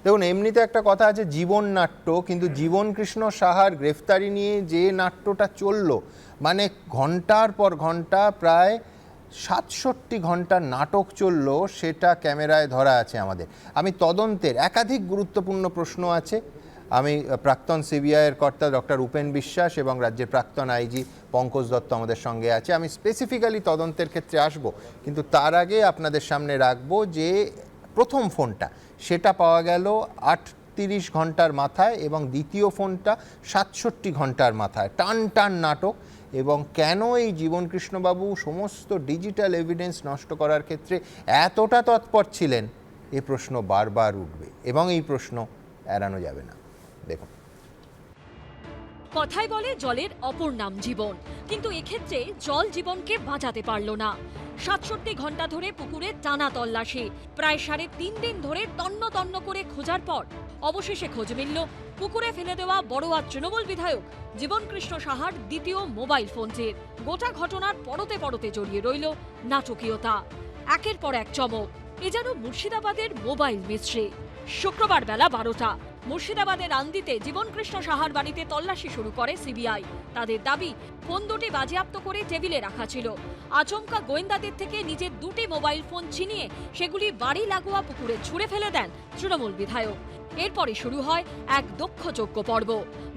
দেখুন, এমনিতে একটা কথা আছে জীবন নাট্য, কিন্তু জীবন কৃষ্ণ সাহার গ্রেফতারি নিয়ে যে নাট্যটা চলল, মানে ঘন্টার পর ঘন্টা, প্রায় ৬৭ ঘন্টার নাটক চলল, সেটা ক্যামেরায় ধরা আছে আমাদের। আমি তদন্তের একাধিক গুরুত্বপূর্ণ প্রশ্ন আছে, আমি প্রাক্তন সিবিআইয়ের কর্তা ডক্টর উপেন বিশ্বাস এবং রাজ্যের প্রাক্তন আইজি পঙ্কজ দত্ত আমাদের সঙ্গে আছে, আমি স্পেসিফিক্যালি তদন্তের ক্ষেত্রে আসব, কিন্তু তার আগে আপনাদের সামনে রাখবো যে প্রথম ফোনটা সেটা পাওয়া গেল ৩৮ ঘন্টার মাথায় এবং দ্বিতীয় ফোনটা ৬৭ ঘন্টার মাথায়। টান টান নাটক। এবং কেন এই জীবনকৃষ্ণবাবু সমস্ত ডিজিটাল এভিডেন্স নষ্ট করার ক্ষেত্রে এতটা তৎপর ছিলেন, এ প্রশ্ন বারবার উঠবে এবং এই প্রশ্ন এড়ানো যাবে না। দেখুন, কথায় বলে জলের অপর নাম জীবন, কিন্তু এক্ষেত্রে জল জীবনকে বাঁচাতে পারল না। ৬৭ ঘন্টা ধরে পুকুরে টানা তল্লাশি, প্রায় ৩.৫ দিন ধরে তন্ন তন্ন করে খোঁজার পর অবশেষে খোঁজ মিলল পুকুরে ফেলে দেওয়া বড়ুয়া তৃণমূল বিধায়ক জীবনকৃষ্ণ সাহার দ্বিতীয় মোবাইল ফোনটির। গোটা ঘটনার পরতে পরতে জড়িয়ে রইল নাটকীয়তা। একের পর এক চমক, এ যেন মুর্শিদাবাদের মোবাইল মিস্ট্রি। শুক্রবার বেলা ১২টা মুর্শিদাবাদের আন্দিতে জীবনকৃষ্ণ সাহার বাড়িতে তল্লাশি শুরু করে সিবিআই। তাদের দাবি, ফোন দুটি বাজেয়াপ্ত করে টেবিলে রাখা ছিল। আচমকা গোয়েন্দাদের থেকে নিজের দুটি মোবাইল ফোন ছিনিয়ে সেগুলি বাড়ি লাগোয়া পুকুরে ছুঁড়ে ফেলে দেন তৃণমূল বিধায়ক। এরপরে শুরু হয় এক দক্ষযজ্ঞ পর্ব।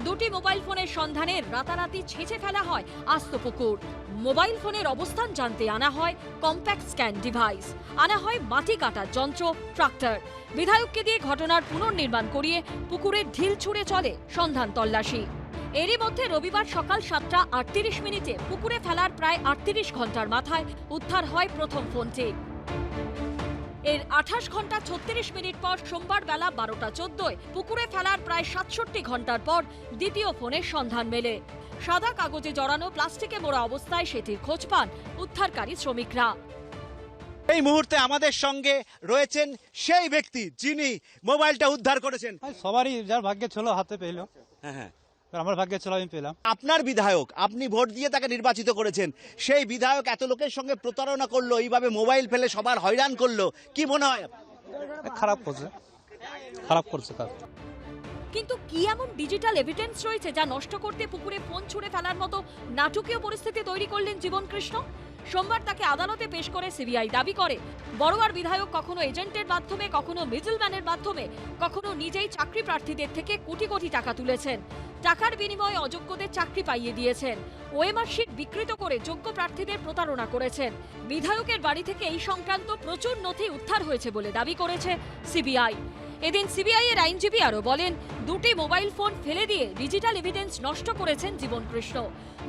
দুটি মোবাইল ফোনের সন্ধানে রাতারাতি ছেঁচে ফেলা হয় আস্ত পুকুর। মোবাইল ফোনের অবস্থান জানতে আনা হয় কম্প্যাক্ট স্ক্যান ডিভাইস, আনা হয় মাটি কাটার যন্ত্র, ট্রাক্টর। বিধায়ককে দিয়ে ঘটনার পুনর্নির্মাণ করিয়ে পুকুরে ঢিল ছুঁড়ে চলে সন্ধান তল্লাশি। এরই মধ্যে রবিবার সকাল ৭টা ৩৮ পুকুরে ফেলার প্রায় ৩৮ ঘন্টার মাথায় উদ্ধার হয় প্রথম ফোনটি। এর ২৮ ঘন্টা ৩৬ মিনিট পর সোমবার বেলা ১২টা ১৪ পুকুরে ফেলার প্রায় ৬৭ ঘন্টার পর দ্বিতীয় ফোনের সন্ধান মেলে। সাদা কাগজে জড়ানো প্লাস্টিকে মোড়া অবস্থায় সেটির খোঁজ পান উদ্ধারকারী শ্রমিকরা। এই মুহূর্তে আমাদের সঙ্গে রয়েছেন সেই ব্যক্তি যিনি মোবাইলটা উদ্ধার করেছেন। সবারই যার ভাগ্যে ছিল হাতে পেল, হ্যাঁ, আমার ভাগ্যে ছিল আমি পেলাম। আপনার বিধায়ক, আপনি ভোট দিয়ে তাকে নির্বাচিত করেছেন, সেই বিধায়ক এত লোকের সঙ্গে প্রতারণা করলো, এইভাবে মোবাইল ফেলে সবার হয়রান করলো, কি মনে হয়? খারাপ করছে, খারাপ করছে কাজ। কিন্তু কি এমন ডিজিটাল এভিডেন্স রয়েছে যা নষ্ট করতে পুকুরে ফোন ছুঁড়ে ফেলার মতো নাটকীয় পরিস্থিতি তৈরি করলেন জীবনকৃষ্ণ? সোমবার তাকে আদালতে পেশ করে সিবিআই দাবি করে, বড়ুয়ার বিধায়ক কখনো এজেন্টের মাধ্যমে, কখনো মিডলম্যানের মাধ্যমে, কখনো নিজেই চাকরি প্রার্থীদের থেকে কোটি কোটি টাকা তুলেছেন। টাকার বিনিময়ে অযোগ্যদের চাকরি পাইয়ে দিয়েছেন। ওএমআর শিট বিকৃত করে যোগ্য প্রার্থীদের প্রতারণা করেছেন। বিধায়কের বাড়ি থেকে এই সংক্রান্ত প্রচুর নথি উদ্ধার হয়েছে বলে দাবি করেছে সিবিআই। এদিন সিবিআই এর আইনজীবী আরও বলেন, দুটি মোবাইল ফোন ফেলে দিয়ে ডিজিটাল এভিডেন্স নষ্ট করেছেন জীবনকৃষ্ণ।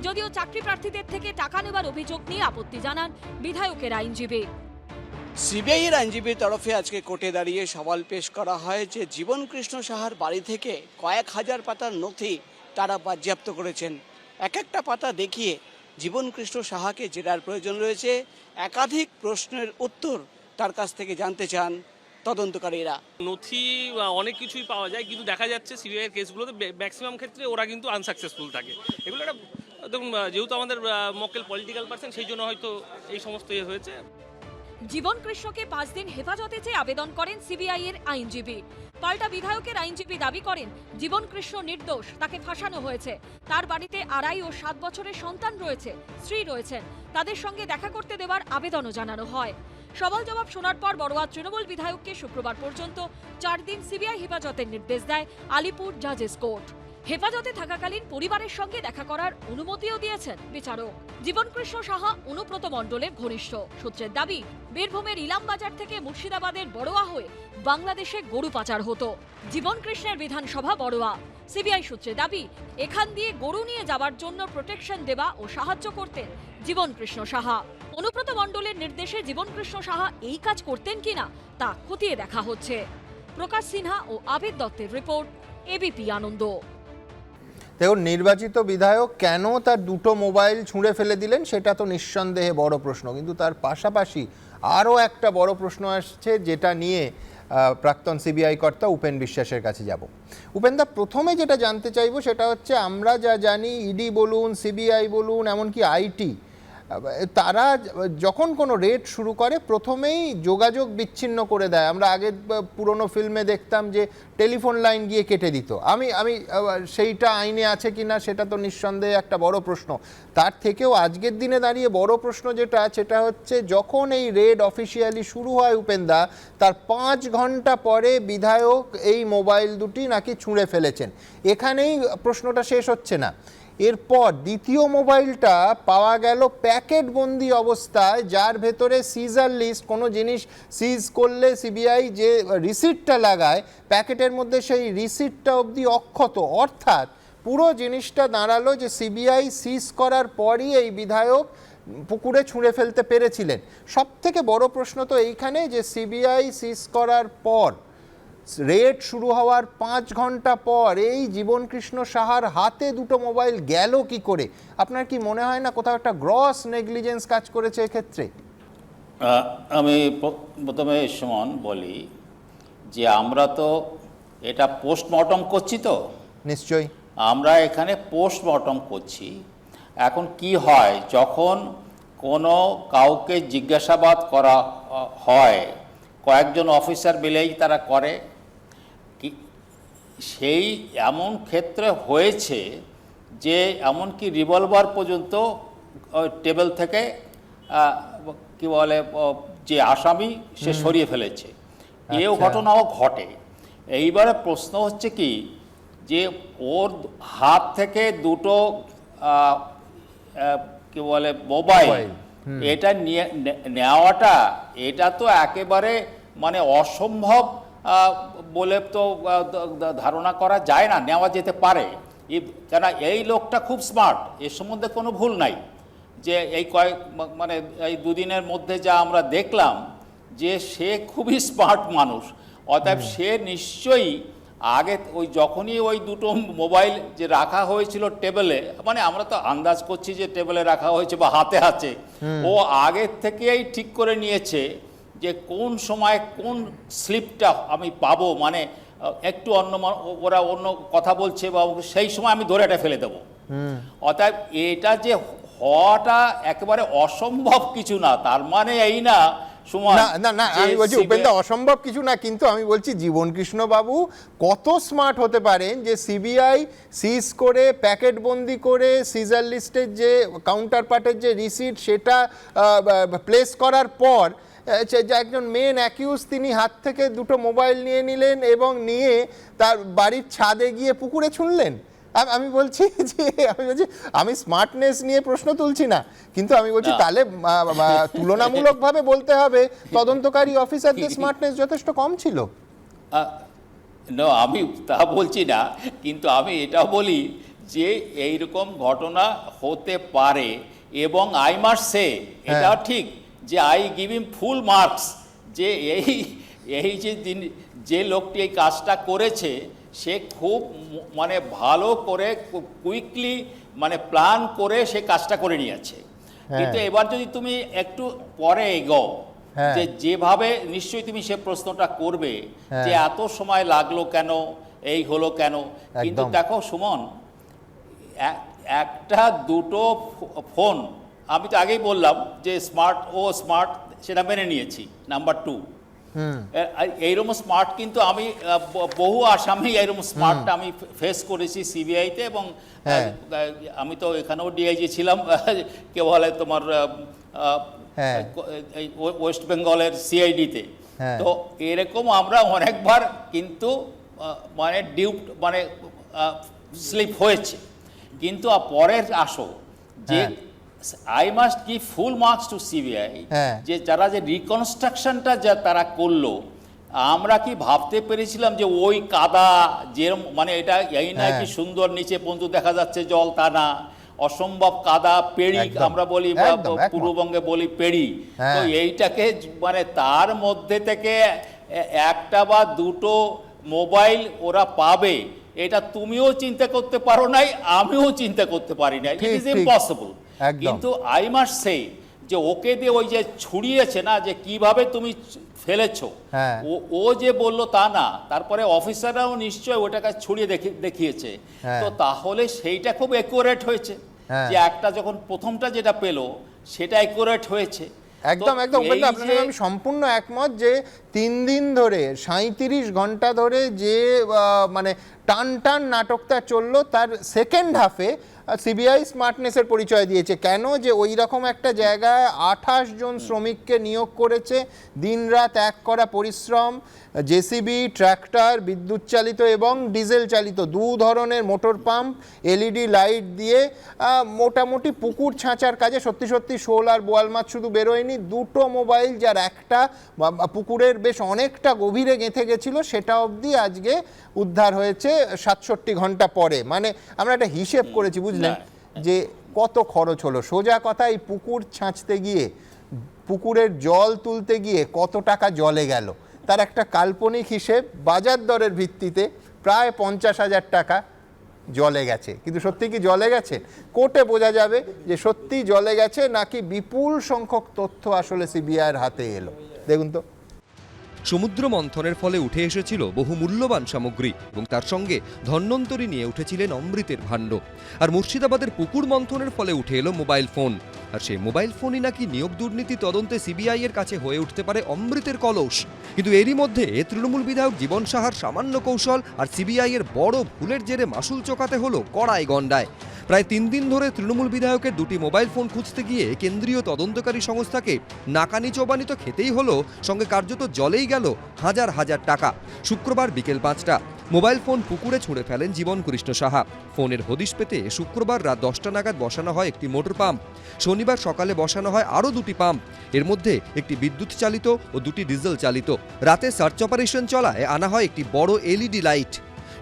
যদিও চাকরি প্রার্থীদের থেকে টাকা নেবার অভিযোগ নিয়ে আপত্তি জানান বিধায়কের আইনজীবী। সিবিআই এর আইনজীবীর তরফে আজকে কোর্টে দাঁড়িয়ে সওয়াল পেশ করা হয় যে জীবনকৃষ্ণ সাহার বাড়ি থেকে কয়েক হাজার পাতার নথি তারা বাজেয়াপ্ত করেছেন। এক একটা পাতা দেখিয়ে জীবনকৃষ্ণ সাহাকে জেরার প্রয়োজন রয়েছে। একাধিক প্রশ্নের উত্তর তার কাছ থেকে জানতে চান তদন্তকারীরা। নথি অনেক কিছুই পাওয়া যায়, কিন্তু দেখা যাচ্ছে সিবিআই এর কেসগুলোতে ম্যাক্সিমাম ক্ষেত্রে ওরা কিন্তু আনসাকসেসফুল থাকে। এগুলো একটা দেখুন, যেহেতু আমাদের মক্কেল পলিটিক্যাল পার্সন, সেই জন্য হয়তো এই সমস্ত ইয়ে হয়েছে। জীবনকৃষ্ণকে 5 দিন হেফাজতে চেয়ে আবেদন করেন সিবিআই এর আইনজীবী। পাল্টা বিধায়কের আইনজীবী দাবি করেন, জীবনকৃষ্ণ নির্দোষ, তাকে ফাঁসানো হয়েছে। তার বাড়িতে 2.5 ও 7 বছরের সন্তান রয়েছে, স্ত্রী রয়েছেন, তাদের সঙ্গে দেখা করতে দেওয়ার আবেদনও জানানো হয়। সওয়াল জবাব শোনার পর বড়ুয়া তৃণমূল বিধায়ককে শুক্রবার পর্যন্ত 4 দিন সিবিআই হেফাজতের নির্দেশ দেয় আলিপুর জাজেস কোর্ট। হেফাজতে থাকাকালীন পরিবারের সঙ্গে দেখা করার অনুমতিও দিয়েছেন বিচারক। জীবনকৃষ্ণ সাহা অনুব্রত মণ্ডলের ঘনিষ্ঠ সূত্রের দাবি, বীরভূমের ইলামবাজার থেকে মুর্শিদাবাদের বড়ুয়া হয়ে বাংলাদেশে গরু পাচার হতো। জীবনকৃষ্ণের বিধানসভা বড়ুয়া। সিবিআই সূত্রে দাবি, এখান দিয়ে গরু নিয়ে যাওয়ার জন্য প্রোটেকশন দেওয়া ও সাহায্য করতেন জীবনকৃষ্ণ সাহা। অনুব্রত মণ্ডলের নির্দেশে জীবনকৃষ্ণ সাহা এই কাজ করতেন কিনা তা খতিয়ে দেখা হচ্ছে। প্রকাশ সিনহা ও আবির দত্তের রিপোর্ট, এবিপি আনন্দ। দেখুন, নির্বাচিত বিধায়ক কেন তার দুটো মোবাইল ছুঁড়ে ফেলে দিলেন সেটা তো নিঃসন্দেহে বড় প্রশ্ন, কিন্তু তার পাশাপাশি আরও একটা বড় প্রশ্ন আসছে, যেটা নিয়ে প্রাক্তন সিবিআই কর্তা উপেন বিশ্বাসের কাছে যাব। উপেনদা, প্রথমে যেটা জানতে চাইবো সেটা হচ্ছে, আমরা যা জানি ইডি বলুন, সিবিআই বলুন, এমনকি আইটি তারা যখন কোনো রেড শুরু করে প্রথমেই যোগাযোগ বিচ্ছিন্ন করে দেয়। আমরা আগের পুরনো ফিল্মে দেখতাম যে টেলিফোন লাইন গিয়ে কেটে দিত। আমি সেইটা আইনে আছে কিনা সেটা তো নিঃসন্দেহে একটা বড় প্রশ্ন। তার থেকেও আজকের দিনে দাঁড়িয়ে বড় প্রশ্ন সেটা হচ্ছে যখন এই রেড অফিসিয়ালি শুরু হয় উপেন্দা, তার 5 ঘন্টা পরে বিধায়ক এই মোবাইল দুটি নাকি ছুঁড়ে ফেলেছেন। এখানেই প্রশ্নটা শেষ হচ্ছে না। এরপর দ্বিতীয় মোবাইলটা পাওয়া গেল প্যাকেট বন্দি অবস্থায়, যার ভেতরে সিজার লিস্ট, কোনো জিনিস সিজ করলে সিবিআই যে রিসিপ্টটা লাগায় প্যাকেটের মধ্যে সেই রিসিপ্টটা অবধি অক্ষত। অর্থাৎ পুরো জিনিসটা দাঁড়ালো যে সিবিআই সিজ করার পরই এই বিধায়ক পুকুরে ছুঁড়ে ফেলতে পেরেছিলেন। সব থেকে বড় প্রশ্ন তো এইখানে যে সিবিআই সিজ করার পর রেড শুরু হওয়ার 5 ঘন্টা পর এই জীবনকৃষ্ণ সাহার হাতে দুটো মোবাইল গেল কি করে? আপনার কি মনে হয় না কোথাও একটা গ্রস নেগলিজেন্স কাজ করেছে এক্ষেত্রে? আমি প্রথমে সুমন বলি যে আমরা তো এটা পোস্টমর্টম করছি, তো নিশ্চয়ই আমরা এখানে পোস্টমর্টম করছি। এখন কি হয়, যখন কোনো কাউকে জিজ্ঞাসাবাদ করা হয়, কয়েকজন অফিসার মিলেই তারা করে, সেই এমন ক্ষেত্রে হয়েছে যে এমনকি রিভলভার পর্যন্ত টেবিল থেকে কি বলে যে আসামি সে সরিয়ে ফেলেছে। এও ঘটনাও ঘটে। এইবারে প্রশ্ন হচ্ছে কি যে ওর হাত থেকে দুটো কি বলে মোবাইল, এটা নেওয়াটা এটা তো একেবারে মানে অসম্ভব বলে তো ধারণা করা যায় না, নেওয়া যেতে পারে। কেন এই লোকটা খুব স্মার্ট, এর সম্বন্ধে কোনো ভুল নাই। যে এই মানে এই দুদিনের মধ্যে যা আমরা দেখলাম যে সে খুবই স্মার্ট মানুষ। অতএব সে নিশ্চয়ই আগে ওই যখনই ওই দুটো মোবাইল যে রাখা হয়েছিল টেবিলে, মানে আমরা তো আন্দাজ করছি যে টেবিলে রাখা হয়েছে বা হাতে আছে, ও আগের থেকেই ঠিক করে নিয়েছে যে কোন সময় কোন স্লিপটা আমি পাবো, মানে একটু ওরা অন্য কথা বলছে বা সেই সময় আমি ধরে এটা ফেলে দেবো। অতএব এটা যে হওয়াটা একেবারে অসম্ভব কিছু না, তার মানে এই না না আমি বলছি উপেন্দা অসম্ভব কিছু না, কিন্তু আমি বলছি জীবনকৃষ্ণ বাবু কত স্মার্ট হতে পারেন যে সিবিআই সিজ করে প্যাকেট বন্দি করে সিজার লিস্টের যে কাউন্টার পার্টের যে রিসিট সেটা প্লেস করার পর যে একজন মেন অ্যাকিউজ তিনি হাত থেকে দুটো মোবাইল নিয়ে নিলেন এবং নিয়ে তার বাড়ির ছাদে গিয়ে পুকুরে ছুঁড়লেন। আমি বলছি যে আমি স্মার্টনেস নিয়ে প্রশ্ন তুলছি না, কিন্তু আমি বলছি তাহলে তুলনামূলকভাবে বলতে হবে তদন্তকারী অফিসারদের স্মার্টনেস যথেষ্ট কম ছিল। আমি তা বলছি না, কিন্তু আমি এটা বলি যে এইরকম ঘটনা হতে পারে এবং আই মাস্ট সে এটা ঠিক যে I give him full marks যে এই যে লোকটি এই কাজটা করেছে সে খুব মানে ভালো করে কুইকলি মানে প্ল্যান করে সে কাজটা করে নিয়েছে। কিন্তু এবার যদি তুমি একটু পরে এগো যে যেভাবে নিশ্চয়ই তুমি সে প্রশ্নটা করবে যে এত সময় লাগলো কেন, এই হলো কেন। কিন্তু দেখো সুমন, একটা দুটো ফোন আমি তো আগেই বললাম যে স্মার্ট সেটা মেনে নিয়েছি। নাম্বার 2, এইরকম স্মার্ট কিন্তু আমি বহু আসামি এইরকম স্মার্টটা আমি ফেস করেছি সিবিআইতে, এবং আমি তো এখানেও ডিআইজি ছিলাম কে বলে তোমার ওয়েস্ট বেঙ্গলের সিআইডিতে। তো এরকম আমরা অনেকবার কিন্তু মানে মানে স্লিপ হয়েছে। কিন্তু পরের আসো যে I must give full marks two CBI যে যারা যে রিকনস্ট্রাকশনটা যা তারা করলো, আমরা কি ভাবতে পেরেছিলাম যে ওই কাদা যেরকম মানে এটা এই না কি সুন্দর নিচে পর্যন্ত দেখা যাচ্ছে জল, তা না, অসম্ভব কাদা, পেড়ি আমরা বলি পূর্ববঙ্গে বলি পেড়ি। তো এইটাকে মানে তার মধ্যে থেকে একটা বা দুটো মোবাইল ওরা পাবে, এটা তুমিও চিন্তা করতে পারো নাই, আমিও চিন্তা করতে পারি না, ইট ইজ ইম্পসিবল। কিন্তু আই মাস্ট সে যে ওকে দিয়ে ওই যে ছুড়িয়েছে না যে কিভাবে তুমি ফেলেছো, ও যে বললো তা না, তারপরে অফিসাররাও নিশ্চয় ওটাকে ছুড়িয়ে দেখিয়েছে। তো তাহলে সেইটা খুব অ্যাকুরেট হয়েছে যে একটা যখন প্রথমটা যেটা পেলো সেটা অ্যাকুরেট হয়েছে। একদম তো একদম এই উপেন্দ্র, আপনার যে- সঙ্গে আমি সম্পূর্ণ একমত যে 3 দিন ধরে 37 ঘন্টা ধরে যে মানে টান টান নাটকটা চললো, তার সেকেন্ড হাফে সিবিআই স্মার্টনেসের পরিচয় দিয়েছে। কেন? যে ওই রকম একটা জায়গায় 28 জন শ্রমিককে নিয়োগ করেছে, দিনরাত এক করা পরিশ্রম, জেসিবি, ট্র্যাক্টর, বিদ্যুৎ চালিত এবং ডিজেল চালিত দু ধরনের মোটর পাম্প, এলইডি লাইট দিয়ে মোটামুটি পুকুর ছাঁচার কাজে সত্যি সত্যি শোল আর বোয়াল মাছ শুধু বেরোয়নি, দুটো মোবাইল যার একটা পুকুরের বেশ অনেকটা গভীরে গেঁথে গেছিল সেটা অবধি আজকে উদ্ধার হয়েছে 67 ঘন্টা পরে। মানে আমরা একটা হিসেব করেছি, বুঝলেন, যে কত খরচ হলো। সোজা কথা, এই পুকুর ছাঁচতে গিয়ে, পুকুরের জল তুলতে গিয়ে কত টাকা জলে গেল তার একটা কাল্পনিক হিসেব বাজার দরের ভিত্তিতে প্রায় 50,000 টাকা জলে গেছে। কিন্তু সত্যি কি জলে গেছে? কোর্টে বোঝা যাবে যে সত্যি জলে গেছে নাকি বিপুল সংখ্যক তথ্য আসলে সিবিআইয়ের হাতে এলো। দেখুন তো। সমুদ্র মন্থনের ফলে উঠে এসেছিল বহু মূল্যবান সামগ্রী এবং তার সঙ্গে ধন্বন্তরী নিয়ে উঠেছিলেন অমৃতের ভাণ্ড। আর মুর্শিদাবাদের পুকুর মন্থনের ফলে উঠে এলো মোবাইল ফোন, আর সেই মোবাইল ফোনই নাকি নিয়োগ দুর্নীতি তদন্তে সিবিআই এর কাছে হয়ে উঠতে পারে অমৃতের কলস। কিন্তু এরই মধ্যে তৃণমূল বিধায়ক জীবন সাহার সামান্য কৌশল আর সিবিআই এর বড় ভুলের জেরে মাসুল চোকাতে হলো কড়াই গন্ডায়। প্রায় 3 দিন ধরে তৃণমূল বিধায়কের দুটি মোবাইল ফোন খুঁজতে গিয়ে কেন্দ্রীয় তদন্তকারী সংস্থাকে নাকানি চোবানি তো খেতেই হলো, সঙ্গে কার্যত জলেই গেল হাজার হাজার টাকা। শুক্রবার বিকেল 5টা মোবাইল ফোন পুকুরে ছুঁড়ে ফেলেন জীবন কৃষ্ণ সাহা। ফোনের হদিশ পেতে শুক্রবার রাত 10টা নাগাদ বসানো হয় একটি মোটর পাম্প। শনিবার সকালে বসানো হয় আরও দুটি পাম্প, এর মধ্যে একটি বিদ্যুৎ চালিত ও দুটি ডিজেল চালিত। রাতে সার্চ অপারেশন চলায় আনা হয় একটি বড় এলইডি লাইট।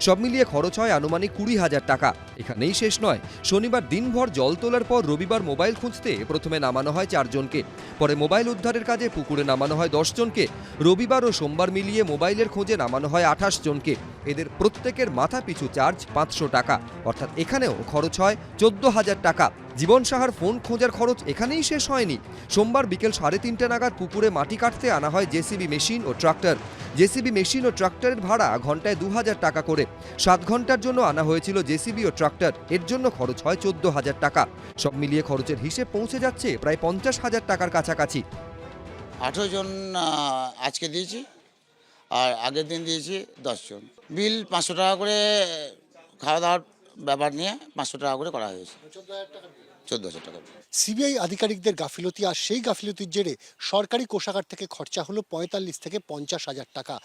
সব মিলিয়ে খরচ হয় আনুমানিক 20,000 টাকা। এখানেই শেষ নয়, শনিবার দিনভর জল তোলার পর রবিবার মোবাইল খুঁজতে প্রথমে নামানো হয় 4 জনকে, পরে মোবাইল উদ্ধারের কাজে পুকুরে নামানো হয় 10 জনকে। রবিবার ও সোমবার মিলিয়ে মোবাইলের খোঁজে নামানো হয় 28 জনকে। এদের প্রত্যেকের মাথা পিছু চার্জ 500 টাকা, অর্থাৎ এখানেও খরচ হয় 14,000 টাকা। জীবন সাহার ফোন খোঁজার খরচ এখানেই শেষ হয়নি। সোমবার বিকেল 3:30 নাগাদ পুকুরে মাটি কাটতে আনা হয় জেসিবি মেশিন ও ট্রাক্টর। জেসিবি মেশিন ও ট্রাক্টরের ভাড়া ঘন্টায় 2,000 টাকা করে। 7 ঘন্টার জন্য আনা হয়েছিল জেসিবি ও ট্রাক্টর, এর জন্য খরচ হয় 14,000 টাকা। সব মিলিয়ে খরচের হিসেব পৌঁছে যাচ্ছে প্রায় 50,000 টাকার কাছাকাছি। 18 জন আজকে দিয়েছি, আর আগের দিন দিয়েছি 10 জন। বিল 500 টাকা করে, খাওয়া দাওয়ার ব্যাপার নিয়ে 500 টাকা করে করা হয়েছে। 14,000 টাকা। সিবিআই আধিকারিকদের গাফিলতি, আর সেই গাফিলতির জেরে সরকারি কোষাগার থেকে খরচা হলো 45 থেকে 50,000 টাকা।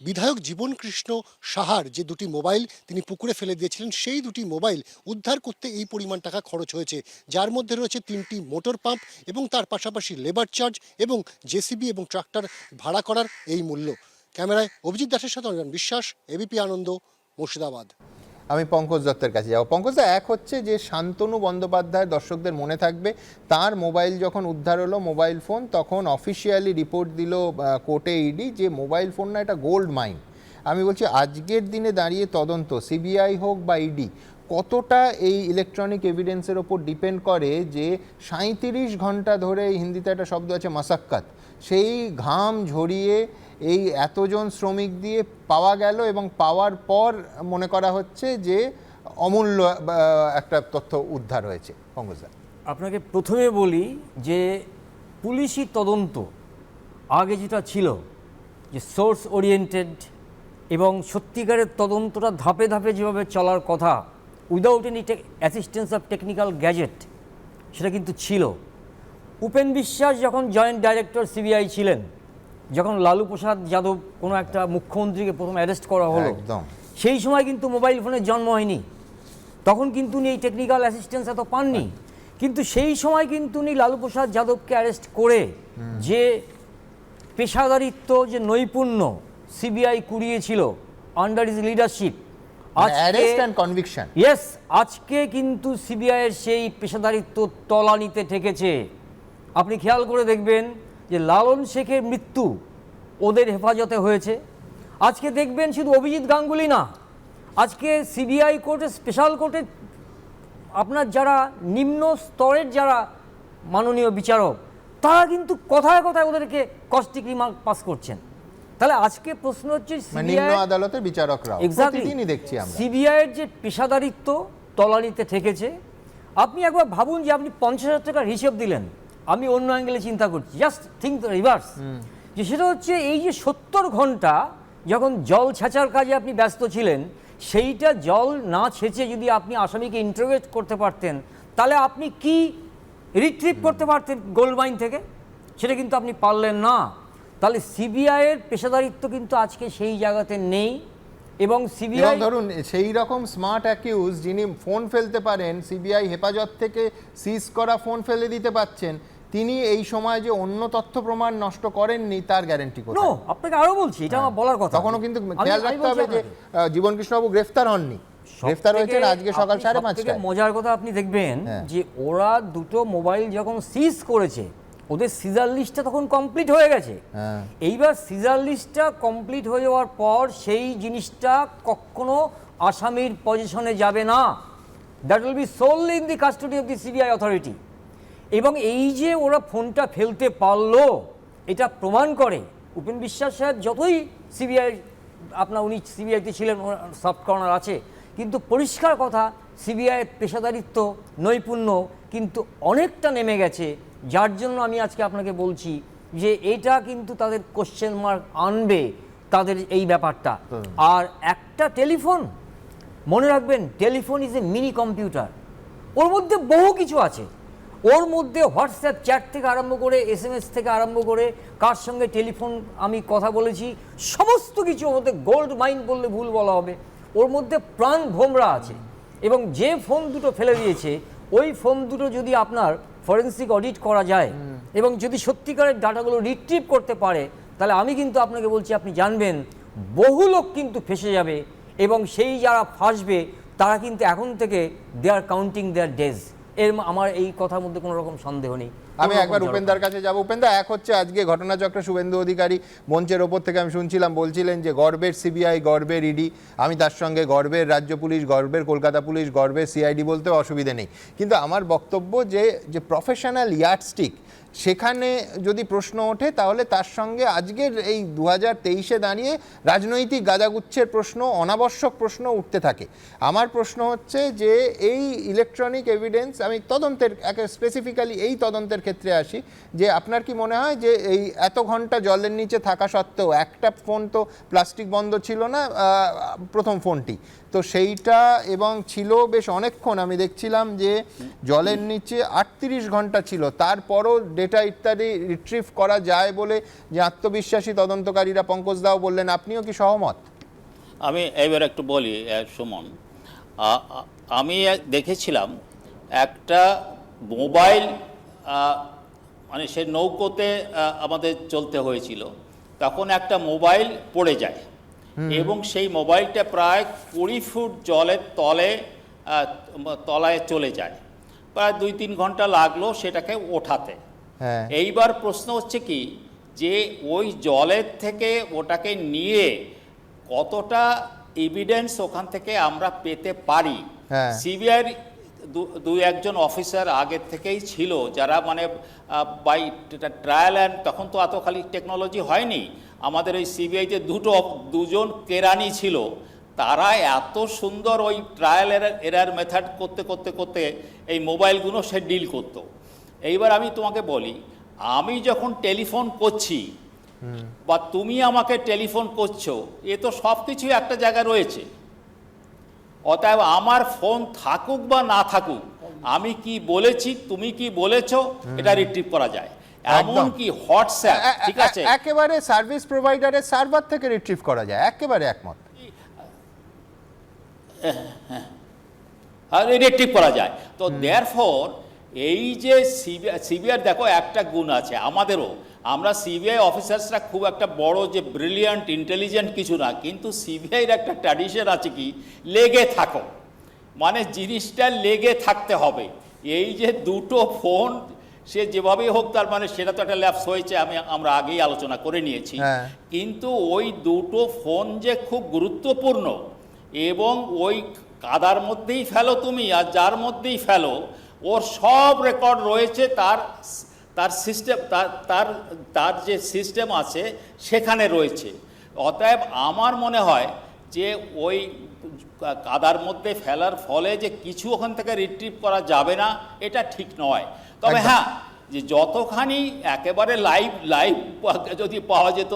বিধায়ক জীবন কৃষ্ণ সাহার যে দুটি মোবাইল তিনি পুকুরে ফেলে দিয়েছিলেন, সেই দুটি মোবাইল উদ্ধার করতে এই পরিমাণ টাকা খরচ হয়েছে, যার মধ্যে রয়েছে 3টি মোটর পাম্প এবং তার পাশাপাশি লেবার চার্জ এবং জেসিবি এবং ট্রাক্টর ভাড়া করার এই মূল্য। ক্যামেরায় অভিজিৎ দাসের সাথে অনির্বাণ বিশ্বাস, এবিপি আনন্দ, মুর্শিদাবাদ। আমি পঙ্কজ দত্তের কাছে যাব। পঙ্কজদা, এক হচ্ছে যে শান্তনু বন্দ্যোপাধ্যায়, দর্শকদের মনে থাকবে, তার মোবাইল যখন উদ্ধার হলো, মোবাইল ফোন, তখন অফিসিয়ালি রিপোর্ট দিল কোর্টে ইডি যে মোবাইল ফোন না, এটা গোল্ড মাইন। আমি বলছি আজকের দিনে দাঁড়িয়ে তদন্ত সিবিআই হোক বা ইডি কতটা এই ইলেকট্রনিক এভিডেন্সের ওপর ডিপেন্ড করে যে 37 ঘন্টা ধরে, হিন্দিতে একটা শব্দ আছে মাসাক্কাত, সেই ঘাম ঝরিয়ে এই এতজন শ্রমিক দিয়ে পাওয়া গেল এবং পাওয়ার পর মনে করা হচ্ছে যে অমূল্য একটা তথ্য উদ্ধার হয়েছে। পঙ্কজদা, আপনাকে প্রথমে বলি যে পুলিশি তদন্ত আগে যেটা ছিল যে সোর্স ওরিয়েন্টেড এবং সত্যিকারের তদন্তটা ধাপে ধাপে যেভাবে চলার কথা, without any assistance of technical gadget, সেটা কিন্তু ছিল। উপেন বিশ্বাস যখন জয়েন্ট ডাইরেক্টর সিবিআই ছিলেন, যখন লালু প্রসাদ যাদব কোনো একটা মুখ্যমন্ত্রীকে প্রথম অ্যারেস্ট করা হলো, সেই সময় কিন্তু মোবাইল ফোনের জন্ম হয়নি, তখন কিন্তু উনি এই টেকনিক্যাল অ্যাসিস্ট্যান্স এত পাননি। কিন্তু সেই সময় কিন্তু উনি লালু প্রসাদ যাদবকে অ্যারেস্ট করে যে পেশাদারিত্ব, যে নৈপুণ্য সিবিআই কুড়িয়েছিল আন্ডার হিজ লিডারশিপ, আজকে কিন্তু সিবিআইয়ের সেই পেশাদারিত্ব তলানিতে ঠেকেছে। আপনি খেয়াল করে দেখবেন যে লালন শেখের মৃত্যু ওদের হেফাজতে হয়েছে। আজকে দেখবেন শুধু অভিজিৎ গাঙ্গুলি না, আজকে সিবিআই কোর্টে, স্পেশাল কোর্টে আপনার যারা নিম্ন স্তরের যারা মাননীয় বিচারক, তারা কিন্তু কথায় কথায় ওদেরকে কস্ট ডিগ্রি মার্ক পাস করছেন। তাহলে আজকে প্রশ্ন হচ্ছে নিম্ন আদালতের বিচারকরাও প্রতিদিনই দেখছি আমরা সিবিআইয়ের যে পেশাদারিত্ব তলানিতে ঠেকেছে। আপনি একবার ভাবুন যে আপনি 50,000 টাকার হিসেব দিলেন, আমি অন্য অ্যাঙ্গেলে চিন্তা করছি, জাস্ট থিঙ্ক রিভার্স, যে সেটা হচ্ছে এই যে 70 ঘন্টা যখন জল ছেঁচার কাজে আপনি ব্যস্ত ছিলেন, সেইটা জল না ছেঁচে যদি আপনি আসামিকে ইন্টারোগেট করতে পারতেন, তাহলে আপনি কি রিট্রিভ করতে পারতেন গোল্ড মাইন থেকে? সেটা কিন্তু আপনি পারলেন না। তাহলে সিবিআইয়ের পেশাদারিত্ব কিন্তু আজকে সেই জায়গাতে নেই। এবং সিবিআই ধরুন সেই রকম স্মার্ট অ্যাকিউজ যিনি ফোন ফেলতে পারেন, সিবিআই হেফাজত থেকে সিজ করা ফোন ফেলে দিতে পারছেন, তিনি এই সময় যে অন্য তথ্য প্রমাণ নষ্ট করেননি তার গ্যারান্টি কোথায়? নো, আপনাকে আরো বলছি, এটা আমার বলার কথা। তখনও কিন্তু খেয়াল রাখতে হবে যে জীবনকৃষ্ণবাবু গ্রেফতার হননি, গ্রেফতার হয়েছেন আজকে সকাল 5:30টায়। মজার কথা আপনি দেখবেন যে ওরা দুটো মোবাইল যখন সিজ করেছে, ওদের সিজার লিস্টটা তখন কমপ্লিট হয়ে গেছে। এইবার সিজার লিস্টটা কমপ্লিট হয়ে যাওয়ার পর সেই জিনিসটা কখনো আসামির পজিশনে যাবে না। That will be solely in the custody of the CBI authority. এবং এই যে ওরা ফোনটা ফেলতে পারলো, এটা প্রমাণ করে উপেন বিশ্বাস সাহেব যতই সিবিআই উনি সিবিআইতে ছিলেন, সফট কর্নার আছে, কিন্তু পরিষ্কার কথা সিবিআইয়ের পেশাদারিত্ব নৈপুণ্য কিন্তু অনেকটা নেমে গেছে, যার জন্য আমি আজকে আপনাকে বলছি যে এটা কিন্তু তাদের কোশ্চেন মার্ক আনবে তাদের এই ব্যাপারটা। আর একটা টেলিফোন, মনে রাখবেন telephone is a mini computer, ওর মধ্যে বহু কিছু আছে। ওর মধ্যে হোয়াটসঅ্যাপ চ্যাট থেকে আরম্ভ করে SMS থেকে আরম্ভ করে কার সঙ্গে টেলিফোন আমি কথা বলেছি, সমস্ত কিছু ওর মধ্যে গোল্ড মাইন বললে ভুল বলা হবে। ওর মধ্যে প্রাণ ভোমরা আছে। এবং যে ফোন দুটো ফেলে দিয়েছে, ওই ফোন দুটো যদি আপনার ফরেন্সিক অডিট করা যায় এবং যদি সত্যিকারের ডাটাগুলো রিট্রিভ করতে পারে, তাহলে আমি কিন্তু আপনাকে বলছি, আপনি জানবেন বহু লোক কিন্তু ফেঁসে যাবে। এবং সেই যারা ফাঁসবে তারা কিন্তু এখন থেকে দে আর কাউন্টিং দেয়ার ডেজ। আমার এই কথার মধ্যে কোনো রকম সন্দেহ নেই। আমি একবার উপেন্দার কাছে যাব। উপেন্দা, এক হচ্ছে আজকে ঘটনাচক্রে শুভেন্দু অধিকারী মঞ্চের ওপর থেকে আমি শুনছিলাম বলছিলেন যে গর্বের সিবিআই, গর্বের ইডি, আমি তার সঙ্গে গর্বের রাজ্য পুলিশ, গর্বের কলকাতা পুলিশ, গর্বের সিআইডি বলতেও অসুবিধে নেই। কিন্তু আমার বক্তব্য যে প্রফেশনাল ইয়ার্ডস্টিক, সেখানে যদি প্রশ্ন ওঠে তাহলে তার সঙ্গে আজকের এই 2023-এ দাঁড়িয়ে রাজনৈতিক গাদাগুচ্ছের প্রশ্ন, অনাবশ্যক প্রশ্ন উঠতে থাকে। আমার প্রশ্ন হচ্ছে যে এই ইলেকট্রনিক এভিডেন্স, আমি তদন্তের স্পেসিফিক্যালি এই তদন্তের ক্ষেত্রে আসি, যে আপনার কি মনে হয় যে এই এত ঘন্টা জলের নিচে থাকা সত্ত্বেও একটা ফোন তো প্লাস্টিক বন্ধ ছিল না, প্রথম ফোনটি তো সেইটা, এবং ছিল বেশ অনেকক্ষণ, আমি দেখছিলাম যে জলের নিচে 38 ঘন্টা ছিল, তারপরও ডেটা ইত্যাদি রিট্রিভ করা যায় বলে যে আত্মবিশ্বাসী তদন্তকারীরা, পঙ্কজ দাও বললেন, আপনিও কি সহমত? আমি এবার একটু বলি সুমন, আমি দেখেছিলাম একটা মোবাইল, মানে সে নৌকোতে আমাদের চলতে হয়েছিল, তখন একটা মোবাইল পড়ে যায় এবং সেই মোবাইলটা প্রায় 20 ফুট জলের তলায় চলে যায়। প্রায় 2-3 ঘন্টা লাগলো সেটাকে ওঠাতে। এইবার প্রশ্ন হচ্ছে কি, যে ওই জলের থেকে ওটাকে নিয়ে কতটা এভিডেন্স ওখান থেকে আমরা পেতে পারি। সিবিআইয়ের 2-1জন অফিসার আগের থেকেই ছিল, যারা মানে বাই ট্রায়াল অ্যান্ড, তখন তো এত খালি টেকনোলজি হয়নি, আমাদের ওই সিবিআইতে 2জন কেরানি ছিল, তারা এত সুন্দর ওই ট্রায়াল এরার মেথড করতে এই মোবাইলগুলো সে ডিল করতো। এইবার আমি তোমাকে বলি, আমি যখন টেলিফোন করছি বা তুমি আমাকে টেলিফোন করছো, এ তো সব কিছুই একটা জায়গায় রয়েছে। অতএব আমার ফোন থাকুক বা না থাকুক, আমি কি বলেছি, তুমি কি বলেছো, এটা রিট্রিভ করা যায়। এমনকি হোয়াটসঅ্যাপ, ঠিক আছে, একেবারে সার্ভিস প্রোভাইডারের সার্ভার থেকে রিট্রিভ করা যায়, একেবারে একমত, রিট্রিভ করা যায়। তো দেয়ারফর এই যে সিবিআই দেখো একটা গুণ আছে আমাদেরও, আমরা সিবিআই অফিসার্সরা খুব একটা বড় যে ব্রিলিয়ান্ট ইন্টেলিজেন্ট কিছু না, কিন্তু সিবিআইয়ের একটা ট্র্যাডিশন আছে কি, লেগে থাকো, মানে জিনিসটা লেগে থাকতে হবে। এই যে দুটো ফোন সে যেভাবেই হোক, তার মানে সেটা তো একটা ল্যাপস হয়েছে, আমরা আগেই আলোচনা করে নিয়েছি, কিন্তু ওই দুটো ফোন যে খুব গুরুত্বপূর্ণ, এবং ওই কাদার মধ্যেই ফেলো তুমি আর যার মধ্যেই ফেলো, ওর সব রেকর্ড রয়েছে, তার সিস্টেম, তার যে সিস্টেম আছে সেখানে রয়েছে। অতএব আমার মনে হয় যে ওই কাদার মধ্যে ফেলার ফলে যে কিছু ওখান থেকে রিট্রিভ করা যাবে না, এটা ঠিক নয়। তবে হ্যাঁ, যে যতখানি একেবারে লাইভ যদি পাওয়া যেত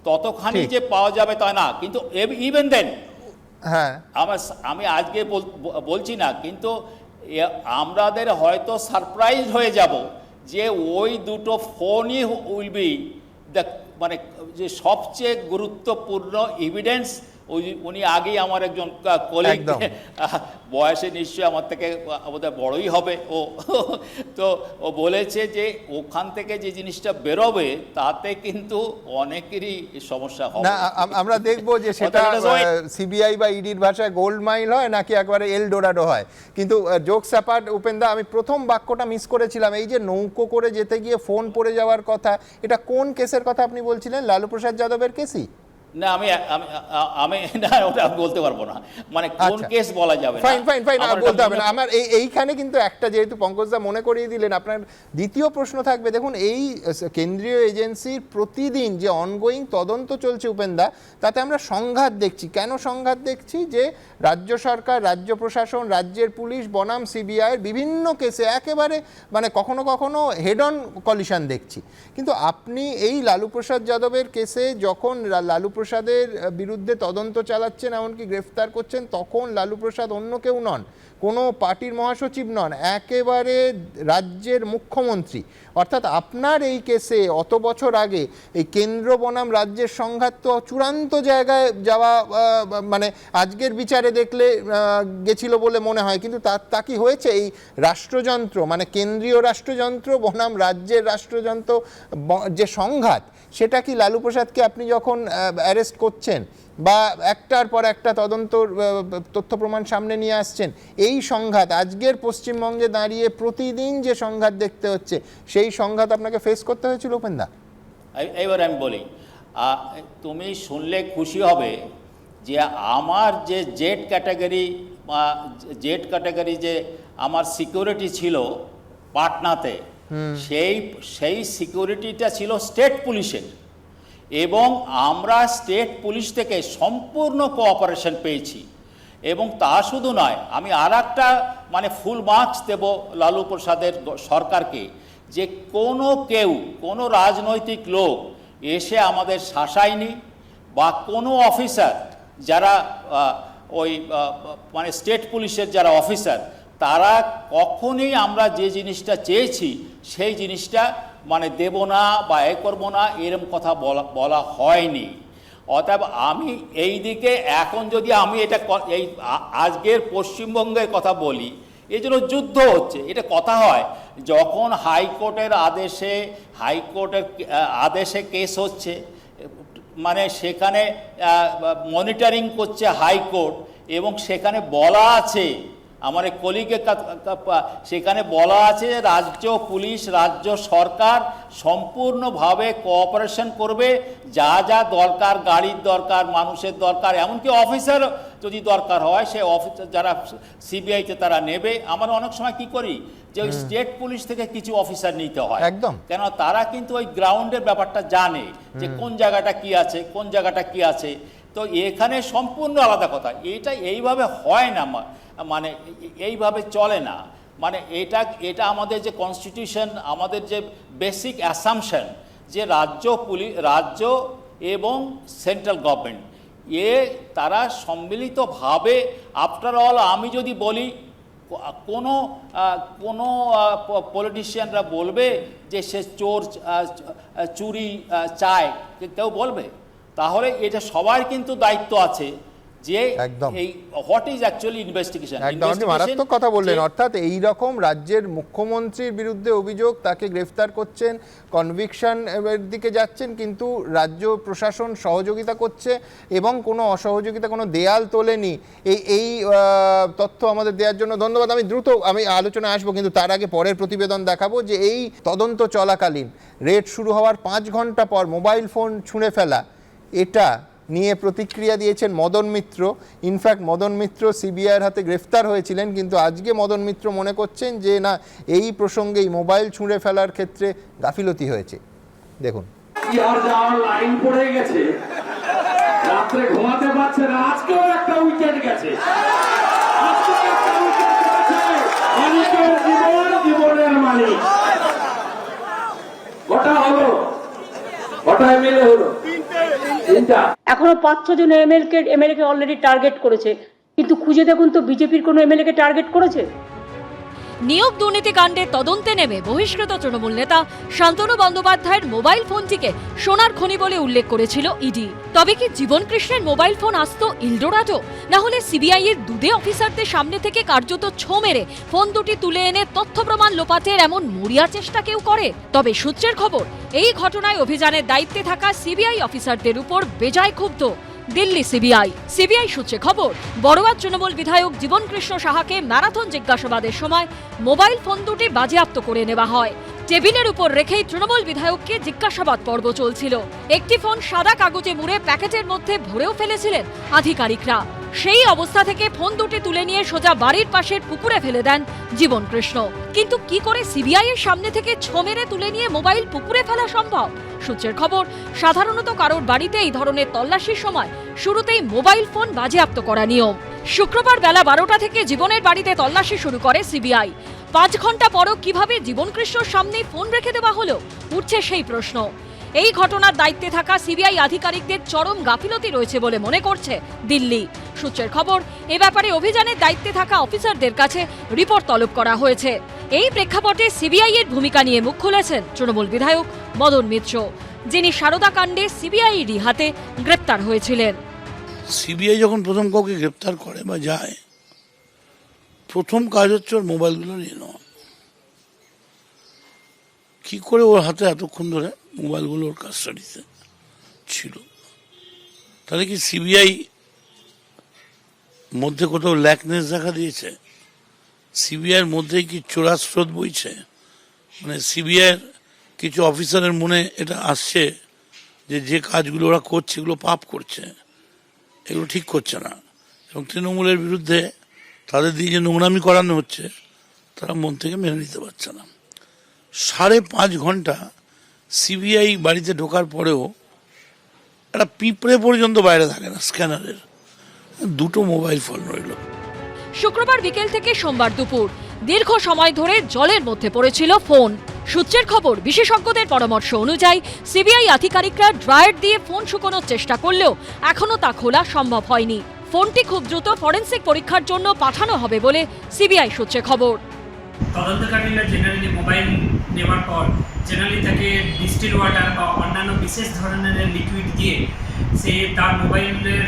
ততখানি যে পাওয়া যাবে তা না, কিন্তু ইভেন দেন হ্যাঁ আমি আজকে বলছি না, কিন্তু আমাদের হয়তো সারপ্রাইজ হয়ে যাব যে ওই দুটো ফোনই উইল বি দ্য মানে যে সবচেয়ে গুরুত্বপূর্ণ এভিডেন্স। উনি আগেই আমার একজন কলিগ, বয়সে নিশ্চয়ই আমার থেকে আমাদের বড়ই হবে ও, তো ও বলেছে যে ওখান থেকে যে জিনিসটা বেরোবে তাতে কিন্তু অনেকেরই সমস্যা হবে। না আমরা দেখবো যে সেটা সিবিআই বা ইডির ভাষায় গোল্ড মাইন হয় নাকি একবারে এলডোরাডো হয়। কিন্তু জোকস অ্যাপার্ট, উপেন্দা, আমি প্রথম বাক্যটা মিস করেছিলাম, এই যে নৌকো করে যেতে গিয়ে ফোন পড়ে যাওয়ার কথা, এটা কোন কেসের কথা আপনি বলছিলেন? লালু প্রসাদ যাদবের কেসই? না আমি না ওটা বলতে পারবো না, মানে কোন কেস বলা যাবে না। ফাইন বলতে হবে না আমার। এইখানে কিন্তু একটা, যেহেতু পঙ্কজদা মনে করিয়ে দিলেন, আপনার দ্বিতীয় প্রশ্ন থাকবে। দেখুন, এই কেন্দ্রীয় এজেন্সির প্রতিদিন যে অনগোয়িং তদন্ত চলছে উপেন্দা, তাতে আমরা সংঘাত দেখছি। কেন সংঘাত দেখছি? যে রাজ্য সরকার, রাজ্য প্রশাসন, রাজ্যের পুলিশ বনাম সিবিআইয়ের বিভিন্ন কেসে একেবারে মানে কখনো কখনো হেড অন কলিশন দেখছি। কিন্তু আপনি এই লালু প্রসাদ যাদবের কেসে যখন লালু প্রসাদের বিরুদ্ধে তদন্ত চালাচ্ছেন, এমনকি গ্রেফতার করছেন, তখন লালু প্রসাদ অন্য কেউ নন, কোনো পার্টির মহাসচিব নন, একেবারে রাজ্যের মুখ্যমন্ত্রী। অর্থাৎ আপনার এই কেসে অত বছর আগে এই কেন্দ্র বনাম রাজ্যের সংঘাত তো চূড়ান্ত জায়গায় যাওয়া, মানে আজকের বিচারে দেখলে গেছিল বলে মনে হয়। কিন্তু তা কি হয়েছে? এই রাষ্ট্রযন্ত্র মানে কেন্দ্রীয় রাষ্ট্রযন্ত্র বনাম রাজ্যের রাষ্ট্রযন্ত্র যে সংঘাত, সেটা কি লালু প্রসাদকে আপনি যখন অ্যারেস্ট করছেন বা একটার পর একটা তদন্তর তথ্য প্রমাণ সামনে নিয়ে আসছেন, এই সংঘাত আজকের পশ্চিমবঙ্গে দাঁড়িয়ে প্রতিদিন যে সংঘাত দেখতে হচ্ছে, সেই সংঘাত আপনাকে ফেস করতে হয়েছিল উপেন্দা? এবার আমি বলি, তুমি শুনলে খুশি হবে যে আমার যে জেড ক্যাটাগরি যে আমার সিকিউরিটি ছিল পাটনাতে, সেই সিকিউরিটিটা ছিল স্টেট পুলিশের, এবং আমরা স্টেট পুলিশ থেকে সম্পূর্ণ কোঅপারেশন পেয়েছি। এবং তা শুধু নয়, আমি আর একটা মানে ফুল মার্কস দেব লালু প্রসাদের সরকারকে, যে কোনো রাজনৈতিক লোক এসে আমাদের শাসায়নি, বা কোনো অফিসার যারা ওই মানে স্টেট পুলিশের যারা অফিসার, তারা কখনোই আমরা যে জিনিসটা চেয়েছি সেই জিনিসটা মানে দেব না বা এ করবো না, এরকম কথা বলা হয়নি। অতএব আমি এই দিকে এখন যদি আমি এটা এই আজকের পশ্চিমবঙ্গের কথা বলি, এই জন্য যুদ্ধ হচ্ছে। এটা কথা হয় যখন হাইকোর্টের আদেশে কেস হচ্ছে, মানে সেখানে মনিটরিং করছে হাইকোর্ট, এবং সেখানে বলা আছে, আমার এই কলিগের সেখানে বলা আছে রাজ্য পুলিশ, রাজ্য সরকার সম্পূর্ণভাবে কোঅপারেশন করবে, যা যা দরকার, গাড়ির দরকার, মানুষের দরকার, এমনকি অফিসার যদি দরকার হয়, সে অফিসার যারা সিবিআইতে তারা নেবে। আমরা অনেক সময় কি করি যে ওই স্টেট পুলিশ থেকে কিছু অফিসার নিতে হয়, একদম, কেন তারা কিন্তু ওই গ্রাউন্ডের ব্যাপারটা জানে যে কোন জায়গাটা কি আছে, কোন জায়গাটা কি আছে। তো এখানে সম্পূর্ণ আলাদা কথা, এটা এইভাবে হয় না, মানে এইভাবে চলে না। মানে এটা আমাদের যে কনস্টিটিউশন, আমাদের যে বেসিক অ্যাসাম্পশন, যে রাজ্য এবং সেন্ট্রাল গভর্নমেন্ট তারা সম্মিলিতভাবে, আফটার অল আমি যদি বলি, কোনো পলিটিশিয়ানরা বলবে যে সে চুরি চায়, কেউ বলবে? তাহলে এটা সবার কিন্তু দায়িত্ব আছে যে এই হোয়াট ইজ অ্যাকচুয়ালি ইনভেস্টিগেশন। আপনি মারাত্মক কথা বললেন। অর্থাৎ এই রকম রাজ্যের মুখ্যমন্ত্রীর বিরুদ্ধে অভিযোগ, তাকে গ্রেফতার করছেন, কনভিকশন এর দিকে যাচ্ছেন, কিন্তু রাজ্য প্রশাসন সহযোগিতা করছে এবং কোনো অসহযোগিতা, কোনো দেয়াল তোলেনি। এই তথ্য আমাদের দেওয়ার জন্য ধন্যবাদ। আমি আলোচনা আসবো, কিন্তু তার আগে পরের প্রতিবেদন দেখাবো যে এই তদন্ত চলাকালীন রেড শুরু হওয়ার 5 ঘন্টা পর মোবাইল ফোন ছুঁড়ে ফেলা, এটা নিয়ে প্রতিক্রিয়া দিয়েছেন মদন মিত্র। ইনফ্যাক্ট মদন মিত্র সিবিআইয়ের হাতে গ্রেফতার হয়েছিলেন, কিন্তু আজকে মদন মিত্র মনে করছেন যে না, এই প্রসঙ্গেই মোবাইল ছুঁড়ে ফেলার ক্ষেত্রে গাফিলতি হয়েছে। দেখুন, লাইন পড়ে গেছে, রাত্রে ঘুমাতে পারছে না, আজকেও একটা উইকেট গেছে, জীবনের মালিক কটা হলো, কটা এমএলএ হলো? তিনটা। এখনো 5-6 জন এমএলএ কে অলরেডি টার্গেট করেছে, কিন্তু খুঁজে দেখুন তো বিজেপির কোনো এমএলএ কে টার্গেট করেছে? নিয়োগ দুর্নীতি কাণ্ডে তদন্তে নেমে বহিষ্কৃত তৃণমূল নেতা শান্তনু বন্দ্যোপাধ্যায়ের মোবাইল ফোনটিকে সোনার খনি বলে উল্লেখ করেছিল ইডি। তবে কি জীবন কৃষ্ণের মোবাইল ফোন আসতো ইলডোরাডো, না হলে সিবিআই এর দুদে অফিসারদের সামনে থেকে কার্যত ছো মেরে ফোন দুটি তুলে এনে তথ্য প্রমাণ লোপাটের এমন মরিয়া চেষ্টা কেউ করে? তবে সূত্রের খবর, এই ঘটনায় অভিযানের দায়িত্বে থাকা সিবিআই অফিসারদের উপর বেজায় ক্ষুব্ধ দিল্লি সিবিআই সূত্রে খবর, বড়োয়া তৃণমূল বিধায়ক জীবন কৃষ্ণ সাহাকে ম্যারাথন জিজ্ঞাসাবাদের সময় মোবাইল ফোন দুটি বাজেয়াপ্ত করে নেওয়া হয়। টেবিলের উপর রেখেই তৃণমূল বিধায়ককে জিজ্ঞাসাবাদ পর্ব চলছিল। একটি ফোন সাদা কাগজে মুড়ে প্যাকেটের মধ্যে ভরেও ফেলেছিলেন আধিকারিকরা। সেই অবস্থা থেকে ফোন দুটি তুলে নিয়ে সোজা বাড়ির পাশের পুকুরে ফেলে দেন জীবন কৃষ্ণ। কিন্তু কি করে সিবিআই এর সামনে থেকে ছো মেরে তুলে নিয়ে মোবাইল পুকুরে ফেলা সম্ভব? সূত্রের খবর, সাধারণত কারোর বাড়িতে এই ধরনের তল্লাশির সময় শুরুতেই মোবাইল ফোন বাজেয়াপ্ত করা নিয়ম। শুক্রবার বেলা 12টা থেকে জীবনের বাড়িতে তল্লাশি শুরু করে সিবিআই। 5 ঘন্টা পরও কিভাবে জীবন কৃষ্ণর সামনে ফোন রেখে দেওয়া হলো, উঠছে সেই প্রশ্ন। এই ঘটনার দায়িত্বে থাকা সিবিআই আধিকারিকদের চরম গাফিলতি রয়েছে বলে মনে করছে দিল্লি। সূত্রের খবর, এ ব্যাপারে অভিযানের দায়িত্বে থাকা অফিসারদের কাছে রিপোর্ট তলব করা হয়েছে। এই প্রেক্ষাপটে সিবিআই এর ভূমিকা নিয়ে মুখ খুলেছেন তৃণমূল বিধায়ক মদন মিত্র, যিনি সারদা কাণ্ডে সিবিআইডি হাতে গ্রেপ্তার হয়েছিলেন। সিবিআই যখন প্রথম কাউকে গ্রেপ্তার করে বা যায়, প্রথম কাজ হচ্ছে ওর মোবাইলগুলো নিয়ে নেওয়া। কি করে ওর হাতে এতক্ষণ ধরে মোবাইলগুলো ওর কাস্টাডিতে ছিল? তাহলে কি সিবিআই মধ্যে কোথাও ল্যাকনেস দেখা দিয়েছে? সিবিআইয়ের মধ্যেই কি চোরা স্রোত বইছে? মানে সিবিআইয়ের কিছু অফিসারের মনে এটা আসছে যে কাজগুলো ওরা করছে এগুলো পাপ করছে, এগুলো ঠিক করছে না, এবং তৃণমূলের বিরুদ্ধে তাদের দিয়ে যে নোংরামি করানো হচ্ছে তারা মন থেকে মেনে নিতে পারছে না। 5.5 ঘন্টা সিবিআই বাড়িতে ঢোকার পরেও একটা পিঁপড়ে পর্যন্ত বাইরে থাকে না স্ক্যানারের, 2টো মোবাইল ফোন রইল। শুক্রবার বিকেল থেকে সোমবার দুপুর দীর্ঘ সময় ধরে জলের মধ্যে পড়েছিল ফোন। সূত্রের খবর, বিশেষজ্ঞদের পরামর্শ অনুযায়ী সিবিআই আধিকারিকরা ড্রায়ার দিয়ে ফোন শুকোনোর চেষ্টা করলেও এখনো তা খোলা সম্ভব হয়নি। ফোনটি খুব দ্রুত ফরেনসিক পরীক্ষার জন্য পাঠানো হবে বলে সিবিআই সূত্রে খবর। তদন্তকারীরা জেনারেলি মোবাইল নেওয়ার পর জেনারেলি তাকে ডিস্টিল ওয়াটার বা অন্যান্য বিশেষ ধরনের লিকুইড দিয়ে সে তার মোবাইলের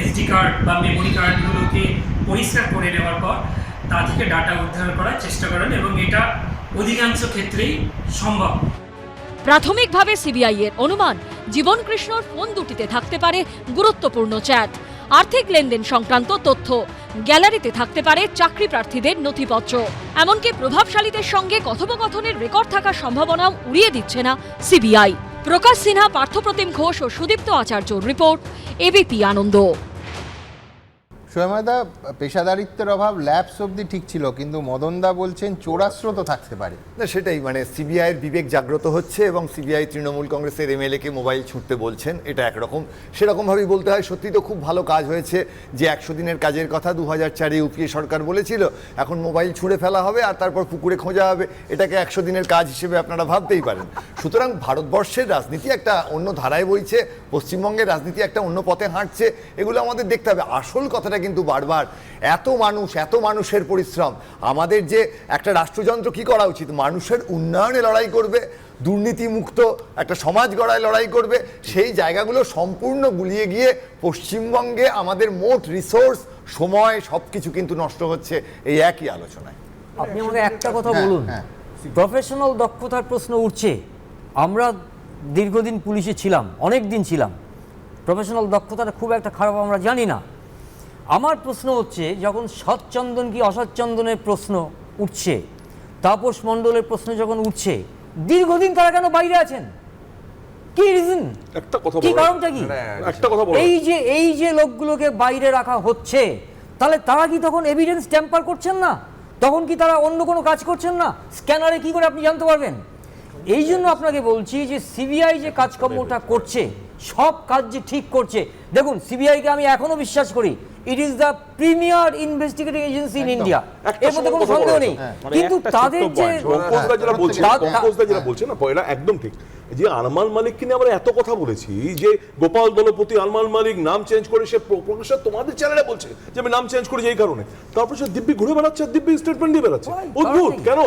এসডি কার্ড বা মেমোরি কার্ডগুলোকে পরিষ্কার করে নেওয়ার পর তা থেকে ডাটা উদ্ধার করার চেষ্টা করেন, এবং এটা অধিকাংশ ক্ষেত্রেই সম্ভব। প্রাথমিকভাবে সিবিআই এর অনুমান, জীবন কৃষ্ণর ফোন দুটিতে থাকতে পারে গুরুত্বপূর্ণ চ্যাট, আর্থিক লেনদেন সংক্রান্ত তথ্য, গ্যালারিতে থাকতে পারে চাকরি প্রার্থীদের নথিপত্র, এমনকি প্রভাবশালীদের সঙ্গে কথোপকথনের রেকর্ড থাকার সম্ভাবনাও উড়িয়ে দিচ্ছে না সিবিআই। প্রকাশ সিনহা, পার্থপ্রতিম ঘোষ ও সুদীপ্ত আচার্যর রিপোর্ট, এবিপি আনন্দ। সোহেমাদা, পেশাদারিত্বের অভাব ল্যাবস অবধি ঠিক ছিল, কিন্তু মদনদা বলছেন চোরাস্রোত থাকতে পারে। না, সেটাই, মানে সিবিআইয়ের বিবেক জাগ্রত হচ্ছে এবং সিবিআই তৃণমূল কংগ্রেসের এমএলএকে মোবাইল ছুঁড়তে বলছেন, এটা একরকম। সেরকমভাবেই বলতে হয়, সত্যি তো খুব ভালো কাজ হয়েছে যে 100 দিনের কাজের কথা 2004-এ ইউপিএ সরকার বলেছিল, এখন মোবাইল ছুঁড়ে ফেলা হবে আর তারপর পুকুরে খোঁজা হবে, এটাকে 100 দিনের কাজ হিসেবে আপনারা ভাবতেই পারেন। সুতরাং ভারতবর্ষের রাজনীতি একটা অন্য ধারায় বইছে, পশ্চিমবঙ্গের রাজনীতি একটা অন্য পথে হাঁটছে, এগুলো আমাদের দেখতে হবে। আসল কথাটা কিন্তু বারবার এত মানুষের পরিশ্রম, আমাদের যে একটা রাষ্ট্রযন্ত্র কি করা উচিত, মানুষের উন্নয়নে লড়াই করবে, দুর্নীতিমুক্ত একটা সমাজ গড়ায় লড়াই করবে, সেই জায়গাগুলো সম্পূর্ণ গুলিয়ে গিয়ে পশ্চিমবঙ্গে আমাদের মোট রিসোর্স, সময়, সবকিছু কিন্তু নষ্ট হচ্ছে এই একই আলোচনায়। আপনি আমাকে একটা কথা বলুন, প্রফেশনাল দক্ষতার প্রশ্ন উঠছে। আমরা দীর্ঘদিন পুলিশে ছিলাম, অনেক দিন ছিলাম, প্রফেশনাল দক্ষতাটা খুব একটা খারাপ আমরা জানি না। আমার প্রশ্ন হচ্ছে, যখন সৎচন্দন কি অসৎচন্দনের প্রশ্ন উঠছে, তাপস মণ্ডলের প্রশ্ন যখন উঠছে, দীর্ঘদিন তারা কেন বাইরে আছেন? কি রিজন? কি কারণটা কি? এই যে লোকগুলোকে বাইরে রাখা হচ্ছে, তাহলে তারা কি তখন এভিডেন্স ট্যাম্পার করছেন না? তখন কি তারা অন্য কোনো কাজ করছেন না? স্ক্যানারে কি করে আপনি জানতে পারবেন? এই জন্য আপনাকে বলছি যে সিবিআই যে কাজকর্মটা করছে, সব কাজ যে ঠিক করছে। দেখুন, সিবিআইকে আমি এখনো বিশ্বাস করি, it is the premier investigating agency in India. এর মধ্যে কোনো সন্দেহ নেই, কিন্তু তাদের যে যেটা বলছেন না পয়লা একদম ঠিক, যে আলমাল মালিককে নিয়ে আমরা এত কথা বলেছি যে গোপাল দলপতি আলমাল মালিক নাম চেঞ্জ করে সে প্রকাশ্যে তোমাদের চ্যানেলে বলছে যে আমি নাম চেঞ্জ করেছি এই কারণে, তারপর সে দিব্যি ঘুরে বেড়াচ্ছে আর দিব্যি স্টেটমেন্ট দিয়ে বেড়াচ্ছে। অদ্ভুত কেন?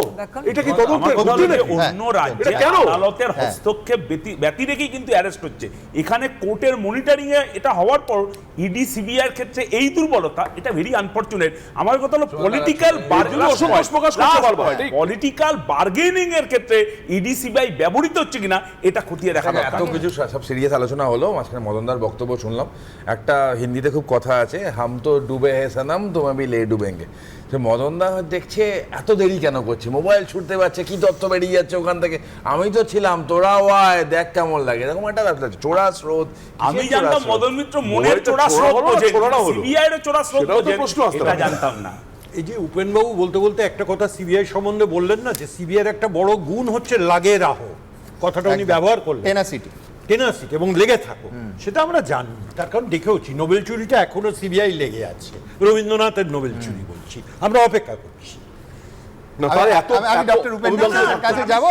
এটা কি তদন্তের ঘটনা নাকি? অন্য রাজ্যে আদালতের হস্তক্ষেপ ব্যতি রেখেই কিন্তু অ্যারেস্ট হচ্ছে, এখানে কোর্টের মনিটরিং এ এটা হওয়ার পর ইডি সিবিআই এর ক্ষেত্রে এই দুর্বলতা, এটা ভেরি আনফরচুনেট। আমার কথা হলো পলিটিক্যাল বার্গেনিং এর ক্ষেত্রে ইডি সিবিআই ব্যবহৃত হচ্ছে কিনা এটা খতিয়ে দেখা দরকার। এত কিছু সব সিরিয়াস আলোচনা হলো, মাঝখানে মদনদার বক্তব্য শুনলাম। একটা হিন্দিতে খুব কথা আছে, হাম তো ডুবে হে সনম তুমি ভি লে ডুবেঙ্গে। মদনদা দেখছে এত দেরি কেন করছে, মোবাইল ছুটতে পারছে, কি তথ্য বেরিয়ে যাচ্ছে ওখান থেকে, আমি তো ছিলাম তোরাও আয় দেখ কেমন লাগে, এরকম একটা ব্যাপার। চোরা স্রোত, আমি জানতাম মদন মিত্র মনের চোরা স্রোত বোঝেন, সিবিআই এর চোরা স্রোত বোঝেন, এটা জানতাম না। এই যে উপেনবাবু বলতে বলতে একটা কথা সিবিআই সম্বন্ধে বললেন না, যে সিবিআই এর একটা বড় গুণ হচ্ছে লাগে রাহো, কথাটা উনি ব্যবহার করলেন, টেনাসিটি এবং লেগে থাকো, সেটা আমরা জানি। তার কারণ দেখেওছি নোবেল চুরিটা এখনো সিবিআই লেগে আছে, রবীন্দ্রনাথের নোবেল চুরি বলছি, আমরা অপেক্ষা করছি। আমি ডক্টর উপেন্দ্রের কাছে যাব,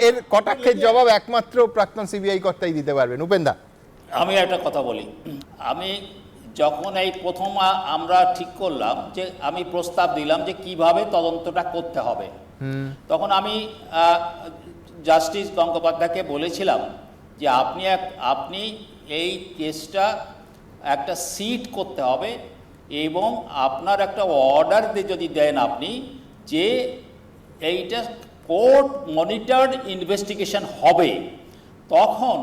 এর কটাক্ষের জবাব একমাত্র প্রাক্তন সিবিআই কর্তাই দিতে পারবেন। উপেন্দা, আমি একটা কথা বলি, আমি যখন এই প্রথম আমরা ঠিক করলাম যে আমি প্রস্তাব দিলাম যে কিভাবে তদন্তটা করতে হবে, তখন আমি জাস্টিস গঙ্গোপাধ্যায়কে বলেছিলাম যে আপনি এই কেসটা একটা সিট করতে হবে এবং আপনার একটা অর্ডার যদি দেন আপনি যে এইটা কোর্ট মনিটরড ইনভেস্টিগেশন হবে, তখন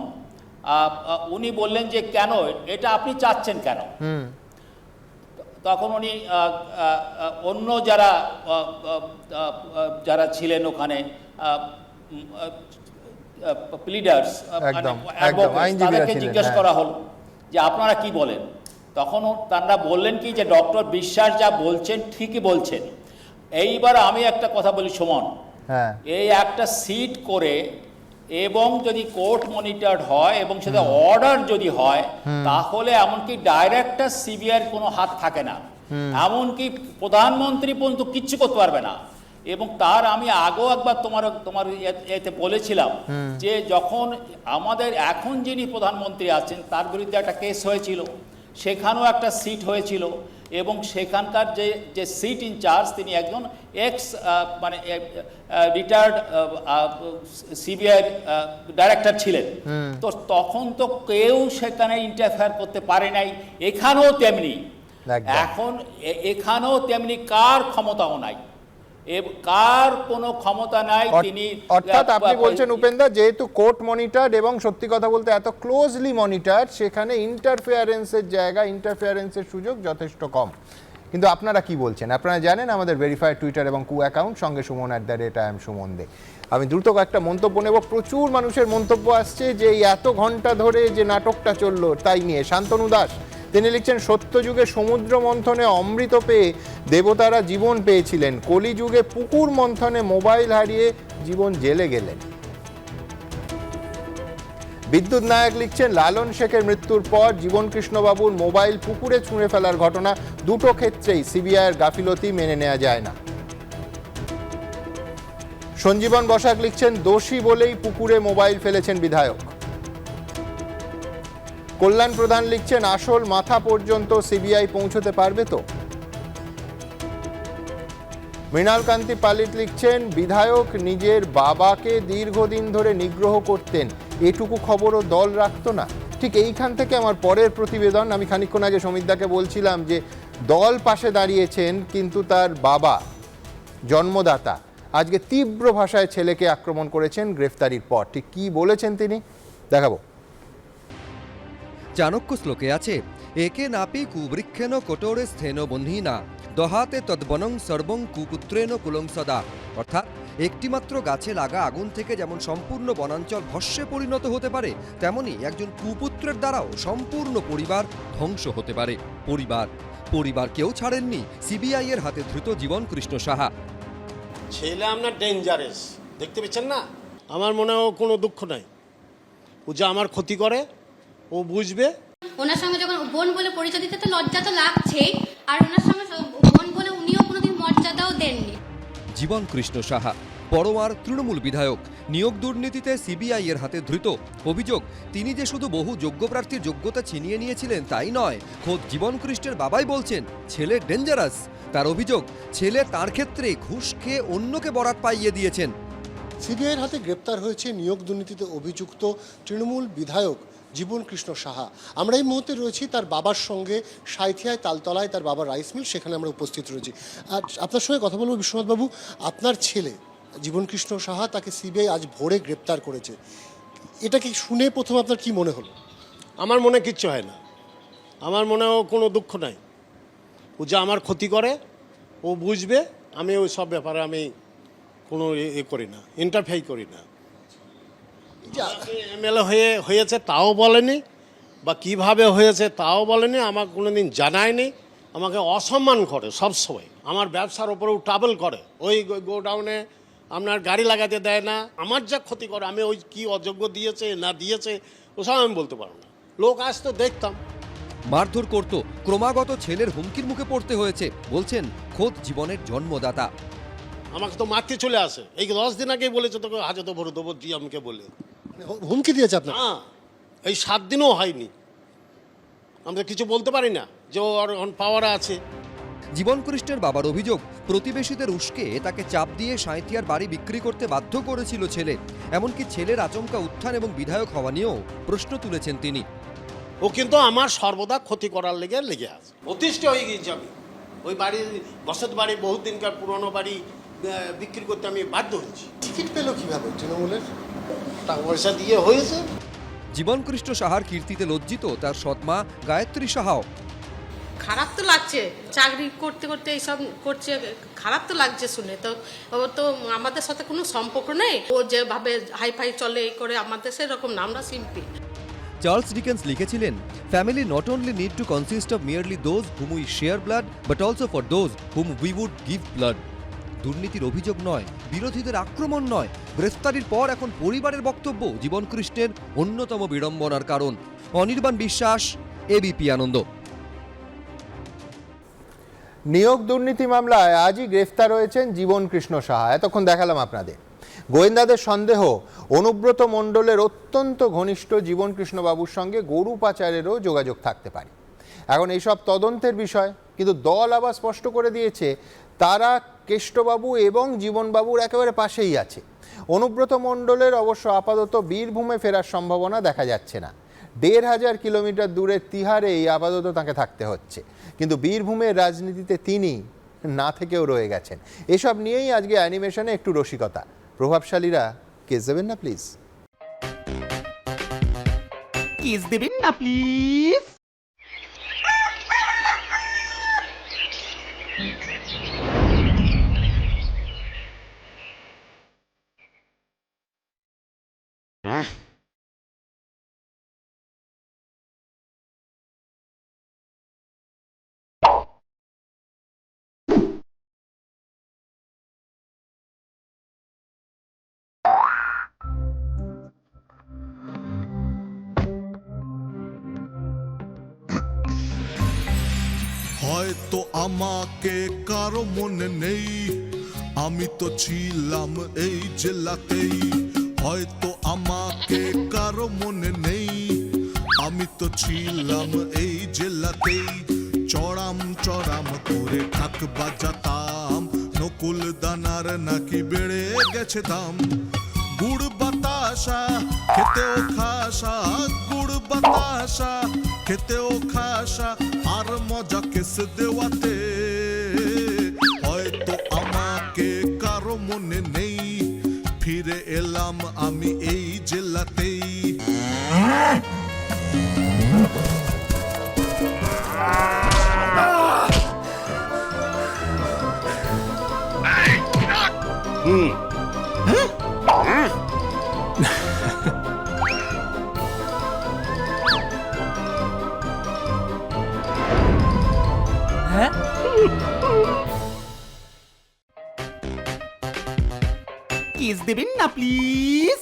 উনি বললেন যে কেন এটা আপনি চাচ্ছেন কেন? তখন উনি অন্য যারা ছিলেন ওখানে প্লিডার্স তাদেরকে জিজ্ঞেস করা হলো যে আপনারা কি বলেন, তখন তারা বললেন কি যে ডক্টর বিশ্বাস যা বলছেন ঠিকই বলছেন। এইবার আমি একটা কথা বলি সুমন, এই একটা সিট করে এবং যদি কোর্ট মনিটরড হয় এবং সেটা অর্ডার যদি হয়, তাহলে এমনকি ডাইরেক্টর সিবিআইয়ের কোনো হাত থাকে না, এমনকি প্রধানমন্ত্রী পর্যন্ত কিচ্ছু করতে পারবে না। এবং তার আমি আগেও একবার তোমার এতে বলেছিলাম যে যখন আমাদের এখন যিনি প্রধানমন্ত্রী আছেন তার বিরুদ্ধে একটা কেস হয়েছিল, সেখানেও একটা সিট হয়েছিল এবং সেখানকার যে সিট ইনচার্জ তিনি একজন মানে রিটায়ার্ড সিবিআই ডাইরেক্টর ছিলেন, তো তখন তো কেউ সেখানে ইন্টারফেয়ার করতে পারে নাই। এখানেও তেমনি, এখন এখানেও তেমনি কার ক্ষমতাও নাই, কার কোনো ক্ষমতা নাই। তিনি অর্থাৎ আপনি বলছেন উপেন্দা, যেহেতু কোর্ট মনিটরড এবং সত্যি কথা বলতে এত ক্লোজলি মনিটরড, সেখানে ইন্টারফেয়ারেন্সের সুযোগ যথেষ্ট কম। কিন্তু আপনারা কি বলছেন? আপনারা জানেন আমাদের ভেরিফাইড টুইটার এবং কু অ্যাকাউন্ট, সঙ্গে সুমন @IAM সুমন দে। আমি দ্রুত কয়েকটা মন্তব্য নেব। প্রচুর মানুষের মন্তব্য আসছে যে এই এত ঘন্টা ধরে যে নাটকটা চললো তাই নিয়ে। শান্তনু দাস তিনি লিখছেন, সত্যযুগে সমুদ্র মন্থনে অমৃত পেয়ে দেবতারা জীবন পেয়েছিলেন, কলিযুগে পুকুর মন্থনে মোবাইল হারিয়ে জীবন জেলে গেলেন। বিদ্যুৎ নায়ক লিখছেন, লালন শেখের মৃত্যুর পর জীবনকৃষ্ণবাবুর মোবাইল পুকুরে ছুঁড়ে ফেলার ঘটনা, দুটো ক্ষেত্রেই সিবিআইয়ের গাফিলতি মেনে নেওয়া যায় না। সঞ্জীবন বসাক লিখছেন, দোষী বলেই পুকুরে মোবাইল ফেলেছেন বিধায়ক। কল্যাণ প্রধান লিখছেন, আসল মাথা পর্যন্ত সিবিআই পৌঁছতে পারবে তো? মৃণালকান্তি পালিত লিখছেন, বিধায়ক নিজের বাবাকে দীর্ঘদিন ধরে নিগ্রহ করতেন, এটুকু খবরও দল রাখতো না। ঠিক এইখান থেকে আমার পরের প্রতিবেদন। আমি খানিকক্ষণ আগে সমিতদাকে বলছিলাম যে দল পাশে দাঁড়িয়েছেন, কিন্তু তার বাবা জন্মদাতা আজকে তীব্র ভাষায় ছেলেকে আক্রমণ করেছেন গ্রেফতারির পর। ঠিক কি বলেছেন তিনি দেখাবো। চাণক্য শ্লোকে আছে, একে নাপি কুবৃক্ষেন কটোরে স্থেন বহ্নিনা দহাতে তদ্বনং সর্বং কুপুত্রেণ কুলং সদা। অর্থাৎ একটিমাত্র গাছে লাগা আগুন থেকে যেমন সম্পূর্ণ বনাঞ্চল ভস্মে পরিণত হতে পারে, তেমনি একজন কুপুত্রের দ্বারাও সম্পূর্ণ পরিবার ধ্বংস হতে পারে। পরিবার কেউ ছাড়েননি সিবিআই এর হাতে ধৃত জীবনকৃষ্ণ সাহা। ছেলে আপনার ডেঞ্জারাস, দেখতে পেয়েছেন না? আমার মনে হয় কোনো দুঃখ নাই, ও যে আমার ক্ষতি করে ও বুঝবে। ওনার সঙ্গে যখন বোন বলে পরিচয় দিতে তো লজ্জা তো লাগছেই, আর ওনার সঙ্গে বোন বলে উনিও কোনোদিন মর্যাদা দেননি। জীবন কৃষ্ণ সাহা পরমার তৃণমূল বিধায়ক, নিয়োগ দুর্নীতিতে সিবিআই এর হাতে ধৃত। অভিযোগ, তিনি যে শুধু বহু যোগ্য প্রার্থীর যোগ্যতা ছিনিয়ে নিয়েছিলেন তাই নয়, খোদ জীবন কৃষ্ণের বাবাই বলছেন ছেলে ডেঞ্জারাস। তার অভিযোগ, ছেলে তার ক্ষেত্রে ঘুষ খেয়ে অন্যকে বরাত পাইয়ে দিয়েছেন। সিবিআইয়ের হাতে গ্রেপ্তার হয়েছে নিয়োগ দুর্নীতিতে অভিযুক্ত তৃণমূল বিধায়ক জীবন কৃষ্ণ সাহা। আমরা এই মুহূর্তে রয়েছি তার বাবার সঙ্গে, সাঁইথিয়ায় তালতলায় তার বাবার রাইস মিল, সেখানে আমরা উপস্থিত রয়েছি। আর আপনার সঙ্গে কথা বলবো বিশ্বনাথবাবু, আপনার ছেলে জীবন কৃষ্ণ সাহা, তাকে সিবিআই আজ ভোরে গ্রেপ্তার করেছে, এটা কি শুনে প্রথম আপনার কি মনে হলো? আমার মনে কিচ্ছু হয় না, আমার মনেও কোনো দুঃখ নাই। ও যে আমার ক্ষতি করে ও বুঝবে, আমি ওই সব ব্যাপারে আমি কোনো করি না, ইন্টারফেয়ার করি না। এমএলএ হয়েছে তাও বলেনি, বা কিভাবে হয়েছে তাও বলেনি, আমাকে কোনোদিন জানায়নি। আমাকে অসম্মান করে সবসময়, আমার ব্যবসার ওপরেও ট্রাভেল করে। ওই গোডাউনে আপনার গাড়ি লাগাতে দেয় না, আমার যা ক্ষতি করে, আমি ওই কি অযোগ্য দিয়েছে না দিয়েছে ওসব আমি বলতে পারবো না। লোক আসতো দেখতাম। মারধর করত, ক্রমাগত ছেলের হুমকির মুখে পড়তে হয়েছে, বলছেন খোদ জীবনের জন্মদাতা। আমাকে তো মারতে চলে আসে, এই 10 দিন আগেই বলেছে তোকে হাজতে ভরে দেবো দিয়ে আমাকে বলে হুমকি দিয়েছে আপনার? হ্যাঁ, এই 7 দিনও হয়নি। আমরা কিছু বলতে পারি না যে ওর পাওয়ার আছে। জীবন কৃষ্ণের বাবার অভিযোগ, প্রতিবেশীদের উস্কে তাকে চাপ দিয়ে সাঁইথিয়ার বাড়ি বিক্রি করতে বাধ্য করেছিল ছেলে। এমনকি ছেলের আচমকা উত্থান এবং বিধায়ক হওয়া নিয়েও প্রশ্ন তুলেছেন তিনি। ও কিন্তু আমার সর্বদা ক্ষতি করার লেগে আছে। অতিষ্ঠ হয়ে গিয়েছি আমি। ওই বাড়ি, বসত বাড়ি, বহুত দিনকার পুরনো বাড়ি বিক্রি করতে আমি বাধ্য হয়েছি। টিকিট পেল কিভাবে তৃণমূলের? টাকা পয়সা দিয়ে হয়েছে। জীবন কৃষ্ণ সাহার কীর্তিতে লজ্জিত তার সৎমা গায়ত্রী সাহাও। খারাপ তো লাগছে, চাকরি করতে করতে এইসব করছে, খারাপ তো লাগছে শুনে। তো ও তো আমাদের সাথে কোনো সম্পর্ক নেই, ও যেভাবে হাইফাই চলে এই করে আমাদের সেরকম না, আমরা সিম্পল। চার্লস ডিকেন্স লিখেছিলেন, family not only need to consist of merely those whom we share blood, but also for those whom we would give blood. দুর্নীতির অভিযোগ নয়, বিরোধীদের আক্রমণ নয়, গ্রেফতারির পর এখন পরিবারের বক্তব্য জীবন কৃষ্ণের অন্যতম বিড়ম্বনার কারণ। অনির্বাণ বিশ্বাস, এবিপি আনন্দ। নিয়োগ দুর্নীতি মামলায় আজই গ্রেফতার হয়েছেন জীবন কৃষ্ণ সাহা। এতক্ষণ দেখালাম আপনাদের গোয়েন্দাদের সন্দেহ, অনুব্রত মণ্ডলের অত্যন্ত ঘনিষ্ঠ জীবন কৃষ্ণ বাবুর সঙ্গে গরু পাচারেরও যোগাযোগ থাকতে পারে। এখন এইসব তদন্তের বিষয়, কিন্তু দল আবার স্পষ্ট করে দিয়েছে তারা কেষ্টবাবু এবং জীবনবাবুর একেবারে পাশেই আছে। অনুব্রত মণ্ডলের অবশ্য আপাতত বীরভূমে ফেরার সম্ভাবনা দেখা যাচ্ছে না। ১,৫০০ কিলোমিটার দূরে তিহারেই আপাতত তাকে থাকতে হচ্ছে, কিন্তু বীরভূমের রাজনীতিতে তিনি না থেকেও রয়ে গেছেন। এসব নিয়েই আজকে অ্যানিমেশনে একটু রসিকতা। প্রভাবশালীরা কেস দেবেন না প্লিজ, কেস দেবেন না প্লিজ। হয়তো আমাকে কারো মনে নেই, আমি তো ছিলাম এই জেলাতেই। হয়তো আমাকে কারো মনে নেই, আমি তো ছিলাম এই জেলাতেই। চড়াম চড়াম করে ঢাক বাজাতাম, নকুল দানার নাকি বেড়ে গেছে দাম। গুড় বাতাসা খেতেও খাসা, গুড় বাতাসা খেতেও খাসা, আর মজা কেস দেওয়াতে। হয়তো আমাকে কারো মনে নেই, ফিরে এলাম আমি এই জেলাতেই। কেস দেবেন না প্লিজ।